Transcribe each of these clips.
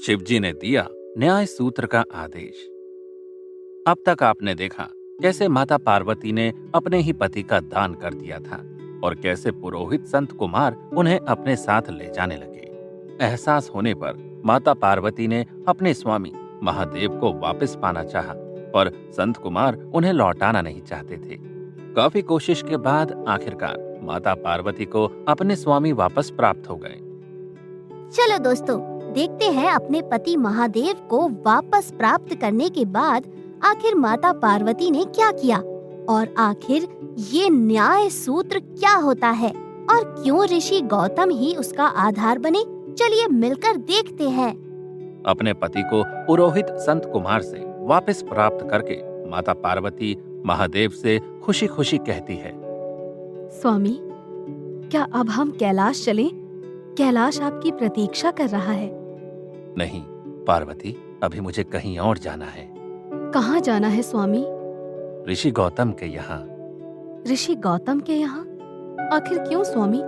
शिवजी ने दिया न्याय सूत्र का आदेश। अब तक आपने देखा कैसे माता पार्वती ने अपने ही पति का दान कर दिया था और कैसे पुरोहित संत कुमार उन्हें अपने साथ ले जाने लगे। एहसास होने पर माता पार्वती ने अपने स्वामी महादेव को वापस पाना चाहा, पर संत कुमार उन्हें लौटाना नहीं चाहते थे। काफी कोशिश के बाद आखिरकार माता पार्वती को अपने स्वामी वापस प्राप्त हो गए। चलो दोस्तों, देखते हैं अपने पति महादेव को वापस प्राप्त करने के बाद आखिर माता पार्वती ने क्या किया और आखिर ये न्याय सूत्र क्या होता है और क्यों ऋषि गौतम ही उसका आधार बने। चलिए मिलकर देखते हैं। अपने पति को पुरोहित संत कुमार से वापस प्राप्त करके माता पार्वती महादेव से खुशी खुशी कहती है, स्वामी, क्या अब हम कैलाश चलें? कैलाश आपकी प्रतीक्षा कर रहा है। नहीं पार्वती, अभी मुझे कहीं और जाना है। कहाँ जाना है स्वामी? ऋषि गौतम के यहाँ। ऋषि गौतम के यहाँ? आखिर क्यों स्वामी?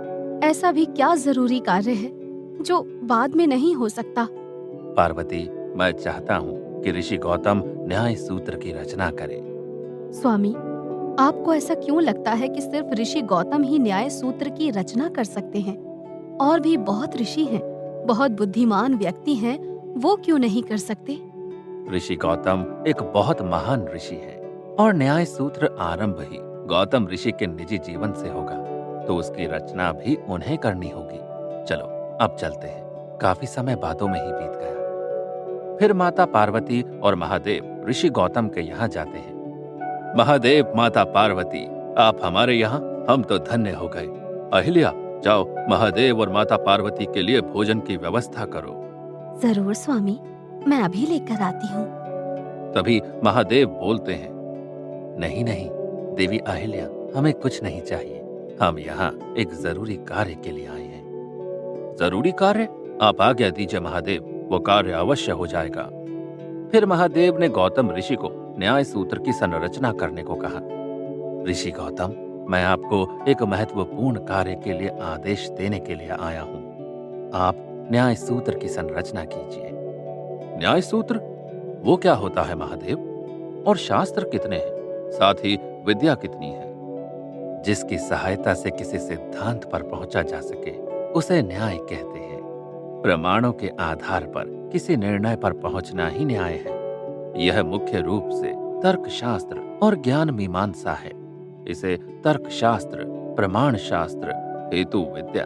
ऐसा भी क्या जरूरी कार्य है जो बाद में नहीं हो सकता? पार्वती, मैं चाहता हूँ कि ऋषि गौतम न्याय सूत्र की रचना करे। स्वामी, आपको ऐसा क्यों लगता है कि सिर्फ ऋषि गौतम ही न्याय सूत्र की रचना कर सकते हैं? और भी बहुत ऋषि हैं, बहुत बुद्धिमान व्यक्ति हैं, वो क्यों नहीं कर सकते? ऋषि गौतम एक बहुत महान ऋषि है और न्याय सूत्र आरंभ ही गौतम ऋषि के निजी जीवन से होगा, तो उसकी रचना भी उन्हें करनी होगी। चलो अब चलते हैं, काफी समय बातों में ही बीत गया। फिर माता पार्वती और महादेव ऋषि गौतम के यहाँ जाते हैं। महादेव, माता पार्वती, आप हमारे यहाँ, हम तो धन्य हो गए। अहिल्या, जाओ महादेव और माता पार्वती के लिए भोजन की व्यवस्था करो। जरूर स्वामी, मैं अभी लेकर आती हूँ। तभी महादेव बोलते हैं, नहीं नहीं देवी अहिल्या, हमें कुछ नहीं चाहिए, हम यहाँ एक जरूरी कार्य के लिए आए हैं। जरूरी कार्य? आप आज्ञा दीजिए महादेव, वो कार्य अवश्य हो जाएगा। फिर महादेव ने गौतम ऋषि को न्याय सूत्र की संरचना करने को कहा। ऋषि गौतम, मैं आपको एक महत्वपूर्ण कार्य के लिए आदेश देने के लिए आया हूँ। आप न्याय सूत्र की संरचना कीजिए। न्याय सूत्र? वो क्या होता है महादेव? और शास्त्र कितने हैं? साथ ही विद्या कितनी है? जिसकी सहायता से किसी सिद्धांत पर पहुंचा जा सके उसे न्याय कहते हैं। प्रमाणों के आधार पर किसी निर्णय पर पहुंचना ही न्याय है। यह मुख्य रूप से तर्कशास्त्र और ज्ञान मीमांसा है। इसे तर्कशास्त्र, प्रमाण शास्त्र, हेतु विद्या,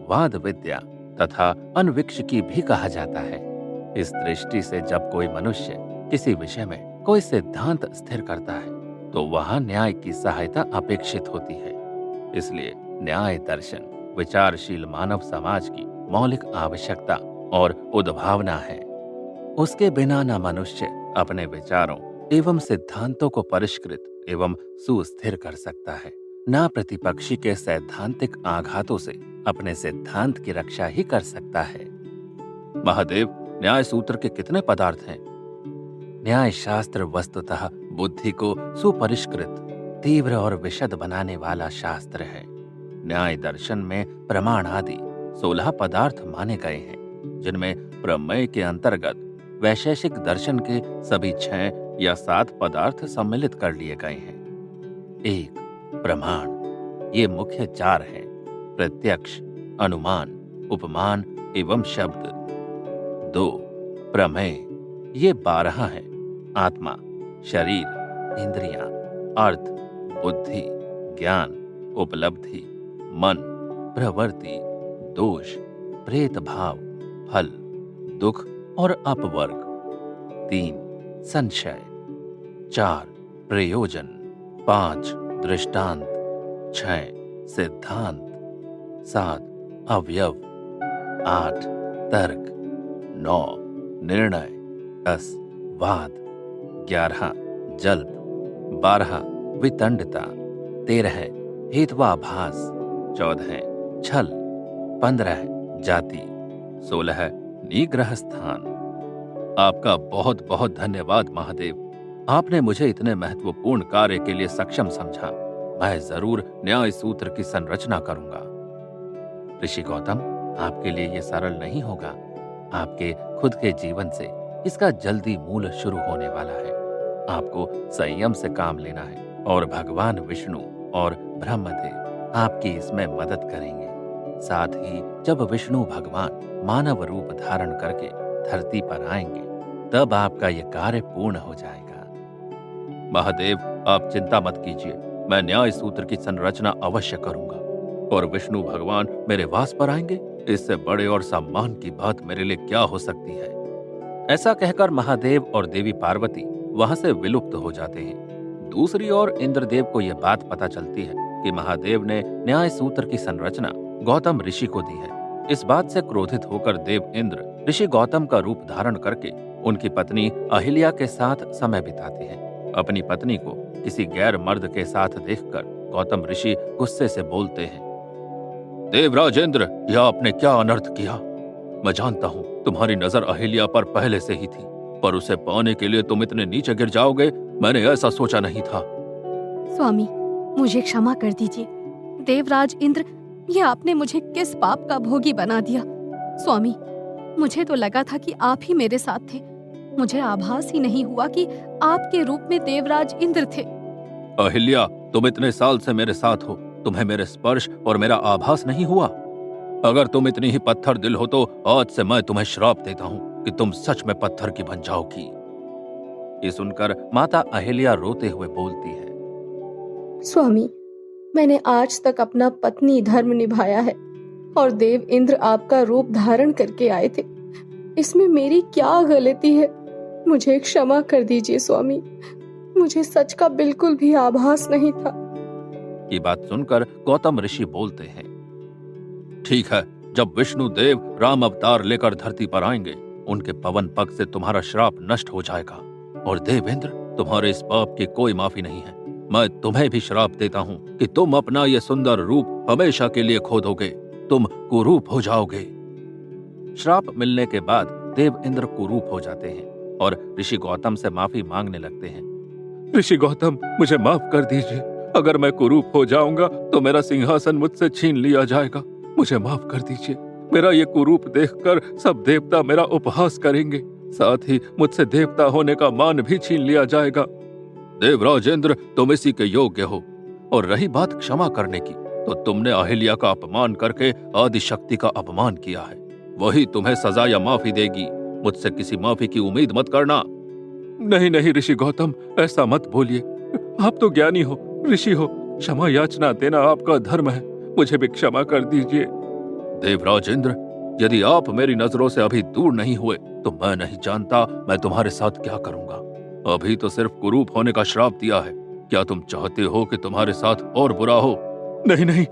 वाद विद्या तथा अन्वीक्षिकी भी कहा जाता है। इस दृष्टि से जब कोई मनुष्य किसी विषय में कोई सिद्धांत स्थिर करता है तो वहां न्याय की सहायता अपेक्षित होती है। इसलिए न्याय दर्शन विचारशील मानव समाज की मौलिक आवश्यकता और उद्भावना है। उसके बिना न मनुष्य अपने विचारों एवं सिद्धांतों को परिष्कृत एवं सुस्थिर कर सकता है, न प्रतिपक्षी के सैद्धांतिक आघातों से अपने सिद्धांत की रक्षा ही कर सकता है। महादेव, न्याय सूत्र के कितने पदार्थ हैं? न्याय शास्त्र वस्तुतः बुद्धि को सुपरिष्कृत, तीव्र और विशद बनाने वाला शास्त्र है। न्याय दर्शन में प्रमाण आदि 16 पदार्थ माने गए हैं, जिनमें प्रमेय के अंतर्गत वैशेषिक दर्शन के सभी 6 या 7 पदार्थ सम्मिलित कर लिए गए हैं। 1. प्रमाण, ये मुख्य 4 हैं: प्रत्यक्ष, अनुमान, उपमान एवं शब्द। 2. प्रमेय, ये 12 हैं: आत्मा, शरीर, इंद्रियां, अर्थ, बुद्धि, ज्ञान, उपलब्धि, मन, प्रवृत्ति, दोष, प्रेत भाव, फल, दुख और अपवर्ग। 3. संशय। 4. प्रयोजन। 5. दृष्टांत। 6. सिद्धांत। 7. अवयव। 8. तर्क। 9. निर्णय। 10. वाद। 11. जल्प। 12. वितंडता। 13. हेत्वाभास। 14. छल। 15. जाति। 16. निग्रह स्थान। आपका बहुत बहुत धन्यवाद महादेव, आपने मुझे इतने महत्वपूर्ण कार्य के लिए सक्षम समझा। मैं जरूर न्याय सूत्र की संरचना करूंगा। ऋषि गौतम, आपके लिए यह सरल नहीं होगा। आपके खुद के जीवन से इसका जल्दी मूल शुरू होने वाला है। आपको संयम से काम लेना है और भगवान विष्णु और ब्रह्मदेव आपकी इसमें मदद करेंगे। साथ ही जब विष्णु भगवान मानव रूप धारण करके धरती पर आएंगे, तब आपका ये कार्य पूर्ण हो जाएगा। महादेव, आप चिंता मत कीजिए, मैं न्याय सूत्र की संरचना अवश्य करूंगा और विष्णु भगवान मेरे वास पर आएंगे। इससे बड़े और सम्मान की बात मेरे लिए क्या हो सकती है। ऐसा कहकर महादेव और देवी पार्वती वहां से विलुप्त हो जाते हैं। दूसरी ओर इंद्रदेव को यह बात पता चलती है कि महादेव ने न्याय सूत्र की संरचना गौतम ऋषि को दी है। इस बात से क्रोधित होकर देव इंद्र ऋषि गौतम का रूप धारण करके उनकी पत्नी अहिल्या के साथ समय बिताते हैं। अपनी पत्नी को किसी गैर मर्द के साथ देखकर गौतम ऋषि गुस्से से बोलते हैं, देवराज इंद्र, यह आपने क्या अनर्थ किया। मैं जानता हूँ तुम्हारी नजर अहिल्या पर पहले से ही थी, पर उसे पाने के लिए तुम इतने नीचे गिर जाओगे, मैंने ऐसा सोचा नहीं था। स्वामी, मुझे क्षमा कर दीजिए। देवराज इंद्र, ये आपने मुझे किस पाप का भोगी बना दिया। स्वामी, मुझे तो लगा था कि आप ही मेरे साथ थे। मुझे आभास ही नहीं हुआ कि आपके रूप में देवराज इंद्र थे। अहिल्या, तुम इतने साल से मेरे साथ हो, तुम्हें मेरे स्पर्श और मेरा आभास नहीं हुआ? अगर तुम इतनी ही पत्थर दिल हो तो आज से मैं तुम्हें श्राप देता हूँ कि तुम सच में पत्थर की बन जाओगी। ये सुनकर माता अहिल्या रोते हुए बोलती है, स्वामी, मैंने आज तक अपना पत्नी धर्म निभाया है और देव इंद्र आपका रूप धारण करके आए थे। इसमें मेरी क्या गलती है? मुझे क्षमा कर दीजिए स्वामी, मुझे सच का बिल्कुल भी आभास नहीं था। ये बात सुनकर गौतम ऋषि बोलते हैं, ठीक है, जब विष्णु देव राम अवतार लेकर धरती पर आएंगे, उनके पवन पग से तुम्हारा श्राप नष्ट हो जाएगा और देवेंद्र, तुम्हारे इस पाप की कोई माफी नहीं है। मैं तुम्हें भी श्राप देता हूँ कि तुम अपना ये सुंदर रूप हमेशा के लिए खो दोगे, तुम कुरूप हो जाओगे। श्राप मिलने के बाद देव इंद्र कुरूप हो जाते हैं और ऋषि गौतम से माफी मांगने लगते हैं। ऋषि गौतम, मुझे माफ कर दीजिए। अगर मैं कुरूप हो जाऊंगा तो मेरा सिंहासन मुझसे छीन लिया जाएगा। मुझे माफ कर दीजिए। मेरा ये कुरूप देखकर सब देवता मेरा उपहास करेंगे, साथ ही मुझसे देवता होने का मान भी छीन लिया जाएगा। देवराज इंद्र, तुम इसी के योग्य हो। और रही बात क्षमा करने की, तो तुमने अहिल्या का अपमान करके आदि शक्ति का अपमान किया है। वही तुम्हें सजा या माफी देगी। मुझसे किसी माफी की उम्मीद मत करना। नहीं नहीं ऋषि गौतम, ऐसा मत बोलिए। आप तो ज्ञानी हो, ऋषि हो, क्षमा याचना देना आपका धर्म है। मुझे भी क्षमा कर दीजिए। देवराज इंद्र, यदि आप मेरी नजरों से अभी दूर नहीं हुए तो मैं नहीं जानता मैं तुम्हारे साथ क्या करूंगा। अभी तो सिर्फ कुरूप होने का श्राप दिया है। क्या तुम चाहते हो कि तुम्हारे साथ और बुरा हो? नहीं नहीं,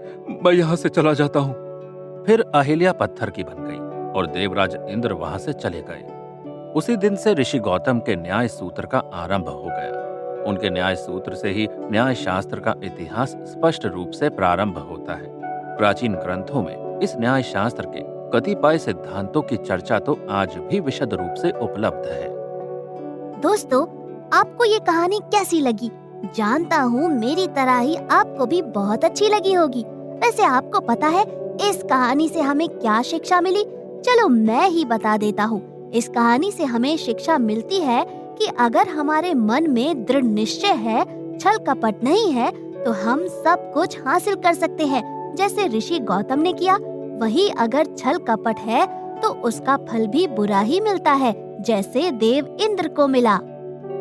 मैं यहाँ से चला जाता हूँ। फिर अहिल्या पत्थर की बन गई और देवराज इंद्र वहां से चले गए। उसी दिन से ऋषि गौतम के न्याय सूत्र का आरंभ हो गया। उनके न्याय सूत्र से ही न्याय शास्त्र का इतिहास स्पष्ट रूप से प्रारंभ होता है। प्राचीन ग्रंथों में इस न्याय शास्त्र के कतिपय सिद्धांतों की चर्चा तो आज भी विशद रूप से उपलब्ध है। दोस्तों, आपको ये कहानी कैसी लगी? जानता हूँ मेरी तरह ही आपको भी बहुत अच्छी लगी होगी। वैसे आपको पता है इस कहानी से हमें क्या शिक्षा मिली? चलो मैं ही बता देता हूँ। इस कहानी से हमें शिक्षा मिलती है कि अगर हमारे मन में दृढ़ निश्चय है, छल कपट नहीं है, तो हम सब कुछ हासिल कर सकते हैं, जैसे ऋषि गौतम ने किया। वही अगर छल कपट है तो उसका फल भी बुरा ही मिलता है, जैसे देव इंद्र को मिला।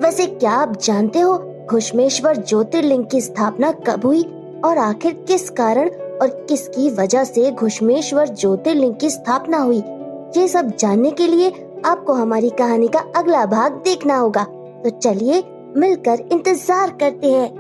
वैसे क्या आप जानते हो घुश्मेश्वर ज्योतिर्लिंग की स्थापना कब हुई और आखिर किस कारण और किसकी वजह से घुश्मेश्वर ज्योतिर्लिंग की स्थापना हुई? ये सब जानने के लिए आपको हमारी कहानी का अगला भाग देखना होगा। तो चलिए मिलकर इंतजार करते हैं।